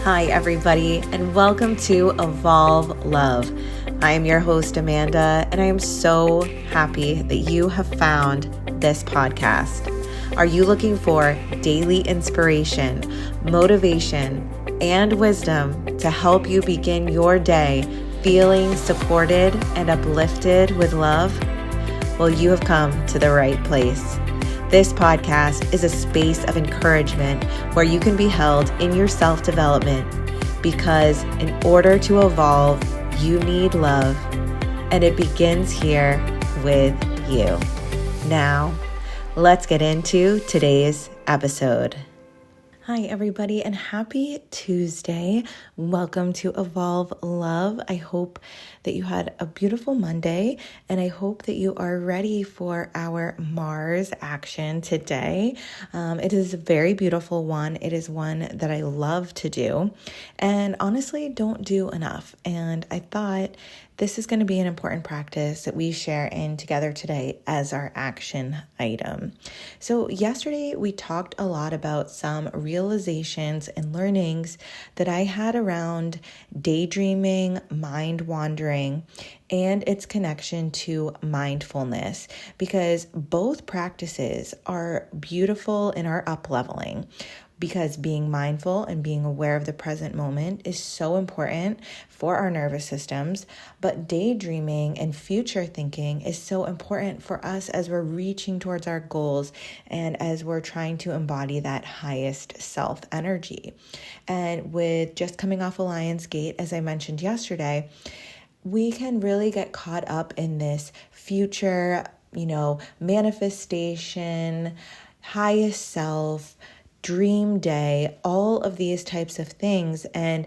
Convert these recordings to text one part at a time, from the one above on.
Hi, everybody, and welcome to Evolve Love. I am your host, Amanda, and I am so happy that you have found this podcast. Are you looking for daily inspiration, motivation, and wisdom to help you begin your day feeling supported and uplifted with love? Well, you have come to the right place. This podcast is a space of encouragement where you can be held in your self-development because in order to evolve, you need love, and it begins here with you. Now, let's get into today's episode. Hi, everybody, and happy Tuesday. Welcome to Evolve Love. I hope that you had a beautiful Monday, and I hope that you are ready for our Mars action today. It is a very beautiful one. It is one that I love to do, and honestly don't do enough. And I thought this is going to be an important practice that we share in together today as our action item. So yesterday we talked a lot about some realizations and learnings that I had around daydreaming, mind wandering, and its connection to mindfulness, because both practices are beautiful in our up-leveling. Because being mindful and being aware of the present moment is so important for our nervous systems, but daydreaming and future thinking is so important for us as we're reaching towards our goals and as we're trying to embody that highest self energy. And with just coming off a Lion's Gate, as I mentioned yesterday, we can really get caught up in this future, manifestation, highest self, dream day, all of these types of things. And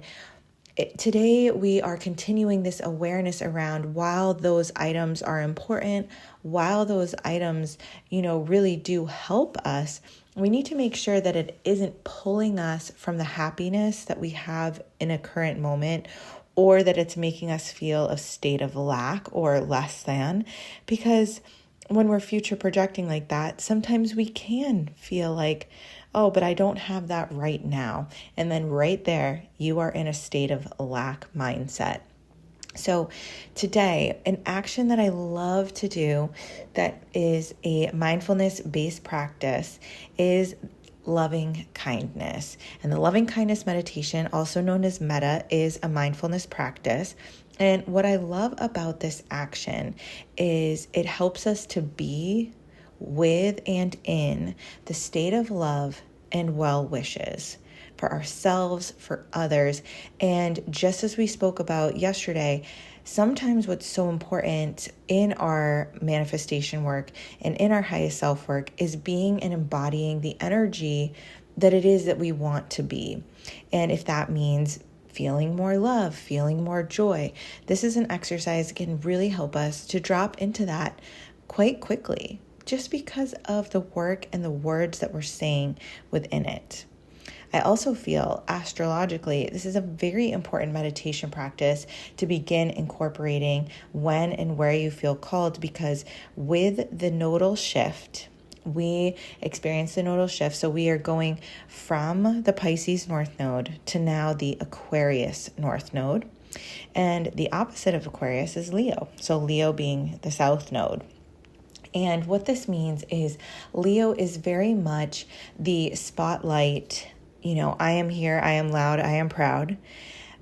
today we are continuing this awareness around, while those items are important, while those items, really do help us, we need to make sure that it isn't pulling us from the happiness that we have in a current moment, or that it's making us feel a state of lack or less than. Because when we're future projecting like that, sometimes we can feel like, oh, but I don't have that right now. And then right there, you are in a state of lack mindset. So today, an action that I love to do that is a mindfulness-based practice is loving kindness. And the loving kindness meditation, also known as Metta, is a mindfulness practice. And what I love about this action is it helps us to be with and in the state of love and well wishes for ourselves, for others. And just as we spoke about yesterday, sometimes what's so important in our manifestation work and in our highest self work is being and embodying the energy that it is that we want to be. And if that means feeling more love, feeling more joy, this is an exercise that can really help us to drop into that quite quickly, just because of the work and the words that we're saying within it. I also feel astrologically, this is a very important meditation practice to begin incorporating when and where you feel called, because with the nodal shift, we experience the nodal shift. So we are going from the Pisces North Node to now the Aquarius North Node. And the opposite of Aquarius is Leo. So Leo being the South Node. And what this means is Leo is very much the spotlight. I am here, I am loud, I am proud.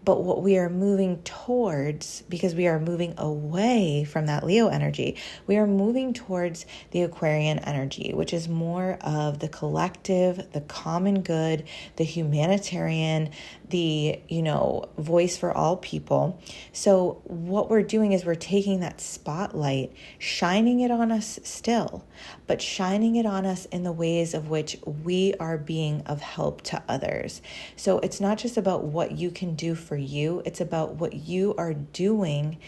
But what we are moving towards, because we are moving away from that Leo energy, we are moving towards the Aquarian energy, which is more of the collective, the common good, the humanitarian, the, voice for all people. So what we're doing is we're taking that spotlight, shining it on us still, but shining it on us in the ways of which we are being of help to others. So it's not just about what you can do for you, it's about what you are doing,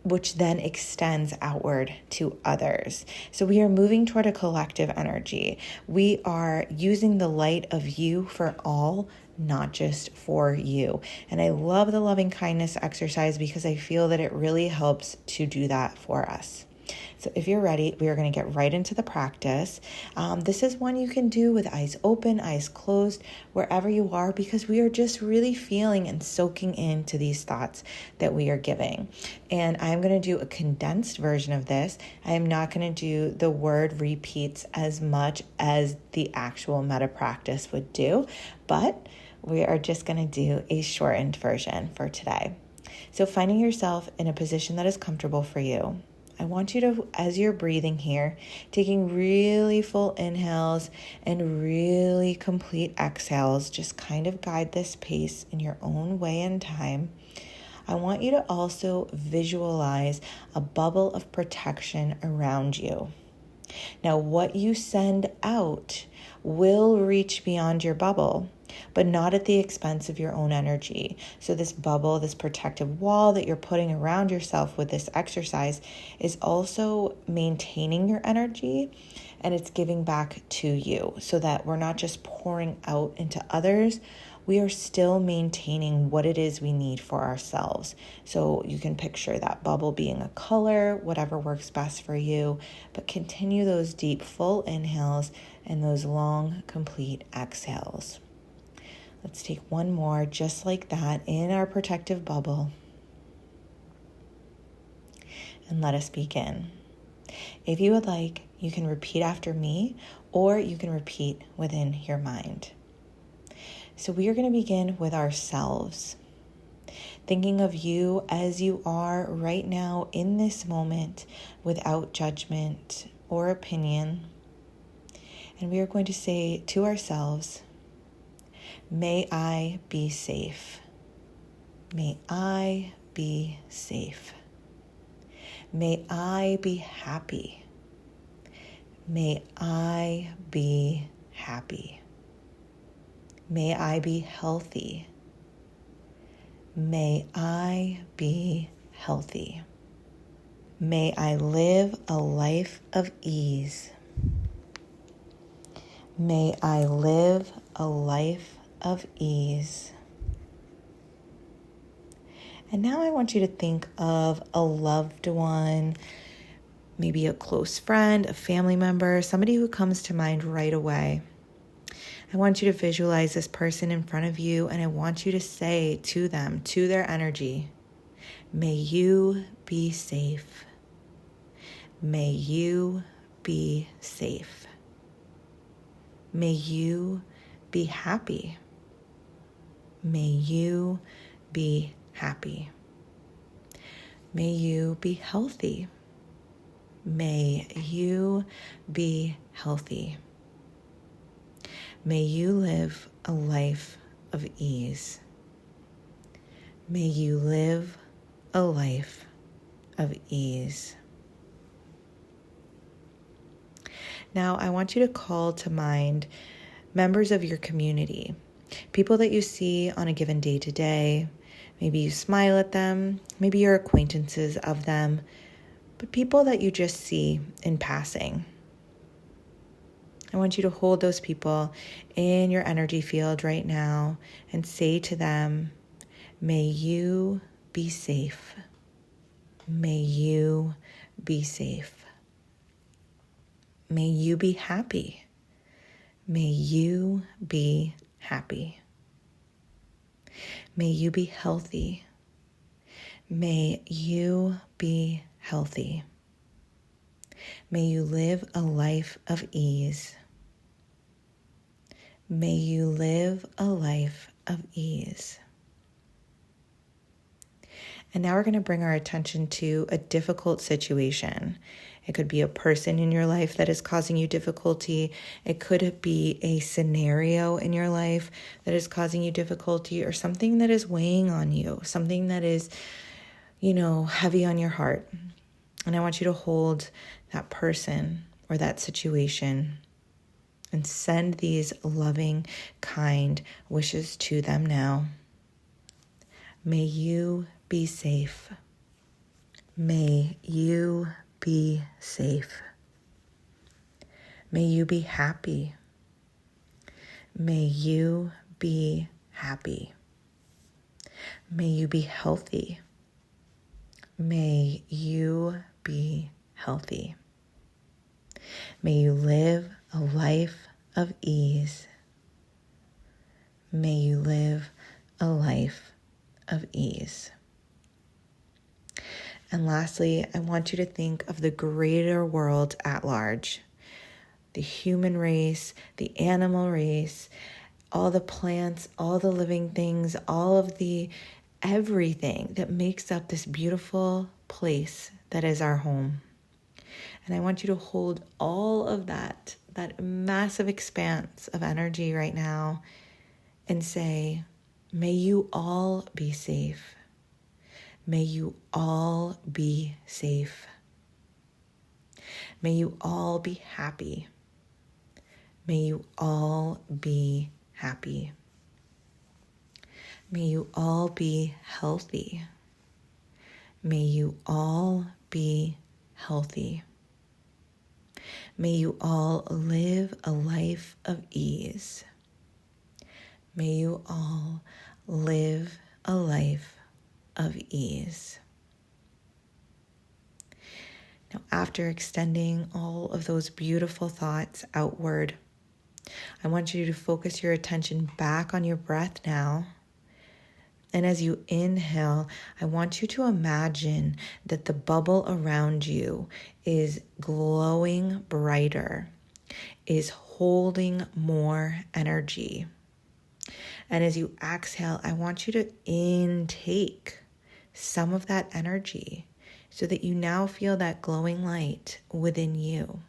which then extends outward to others. So we are moving toward a collective energy. We are using the light of you for all, not just for you. And I love the loving kindness exercise because I feel that it really helps to do that for us. So if you're ready, we are going to get right into the practice. This is one you can do with eyes open, eyes closed, wherever you are, because we are just really feeling and soaking into these thoughts that we are giving. And I'm going to do a condensed version of this. I am not going to do the word repeats as much as the actual metta practice would do, but we are just going to do a shortened version for today. So finding yourself in a position that is comfortable for you. I want you to, as you're breathing here, taking really full inhales and really complete exhales, just kind of guide this pace in your own way and time. I want you to also visualize a bubble of protection around you. Now, what you send out will reach beyond your bubble, but not at the expense of your own energy. So this bubble, this protective wall that you're putting around yourself with this exercise is also maintaining your energy, and it's giving back to you so that we're not just pouring out into others. We are still maintaining what it is we need for ourselves. So you can picture that bubble being a color, whatever works best for you, but continue those deep, full inhales and those long, complete exhales. Let's take one more just like that in our protective bubble. And let us begin. If you would like, you can repeat after me, or you can repeat within your mind. So we are going to begin with ourselves, thinking of you as you are right now in this moment without judgment or opinion. And we are going to say to ourselves, may I be safe. May I be safe. May I be happy. May I be happy. May I be healthy. May I be healthy. May I live a life of ease. May I live a life of ease. And now I want you to think of a loved one, maybe a close friend, a family member, somebody who comes to mind right away. I want you to visualize this person in front of you, and I want you to say to them, to their energy, may you be safe. May you be safe. May you be happy. May you be happy. May you be healthy. May you be healthy. May you live a life of ease. May you live a life of ease. Now, I want you to call to mind members of your community, people that you see on a given day to day. Maybe you smile at them, maybe you're acquaintances of them, but people that you just see in passing. I want you to hold those people in your energy field right now and say to them, may you be safe. May you be safe. May you be happy. May you be happy. May you be healthy. May you be healthy. May you live a life of ease. May you live a life of ease. And now we're going to bring our attention to a difficult situation. It could be a person in your life that is causing you difficulty. It could be a scenario in your life that is causing you difficulty, or something that is weighing on you, something that is, heavy on your heart. And I want you to hold that person or that situation and send these loving, kind wishes to them now. May you be safe. May you be safe. May you be happy. May you be happy. May you be healthy. May you be healthy. May you live a life of ease. May you live a life of ease. And lastly, I want you to think of the greater world at large. The human race, the animal race, all the plants, all the living things, all of the everything that makes up this beautiful place that is our home. And I want you to hold all of that massive expanse of energy right now and say, may you all be safe. May you all be safe. May you all be happy. May you all be happy. May you all be healthy. May you all be healthy. May you all live a life of ease. May you all live a life of ease. Now, after extending all of those beautiful thoughts outward, I want you to focus your attention back on your breath now. And as you inhale, I want you to imagine that the bubble around you is glowing brighter, is holding more energy. And as you exhale, I want you to intake some of that energy so that you now feel that glowing light within you.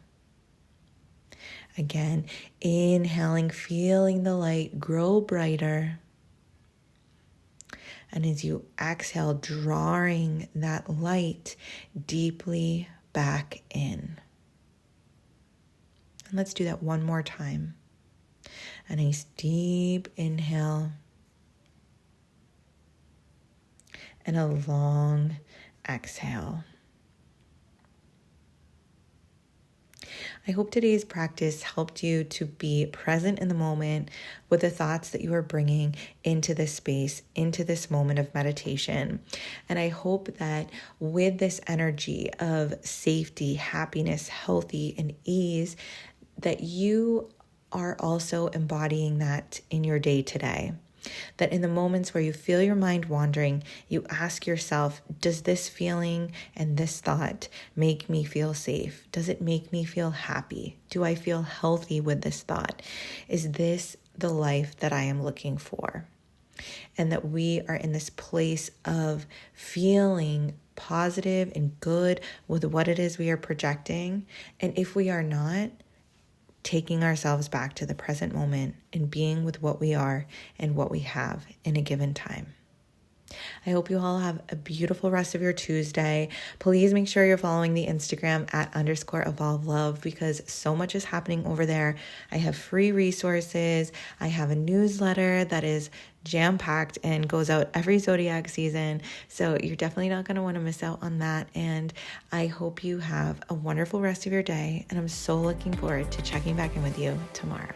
Again, inhaling, feeling the light grow brighter. And as you exhale, drawing that light deeply back in. And let's do that one more time. A nice deep inhale. And a long exhale. I hope today's practice helped you to be present in the moment with the thoughts that you are bringing into this space, into this moment of meditation. And I hope that with this energy of safety, happiness, healthy, and ease, that you are also embodying that in your day today. That in the moments where you feel your mind wandering, you ask yourself, does this feeling and this thought make me feel safe? Does it make me feel happy? Do I feel healthy with this thought? Is this the life that I am looking for? And that we are in this place of feeling positive and good with what it is we are projecting. And if we are not, taking ourselves back to the present moment and being with what we are and what we have in a given time. I hope you all have a beautiful rest of your Tuesday. Please make sure you're following the Instagram @_evolvelove because so much is happening over there. I have free resources. I have a newsletter that is jam-packed and goes out every zodiac season. So you're definitely not going to want to miss out on that. And I hope you have a wonderful rest of your day. And I'm so looking forward to checking back in with you tomorrow.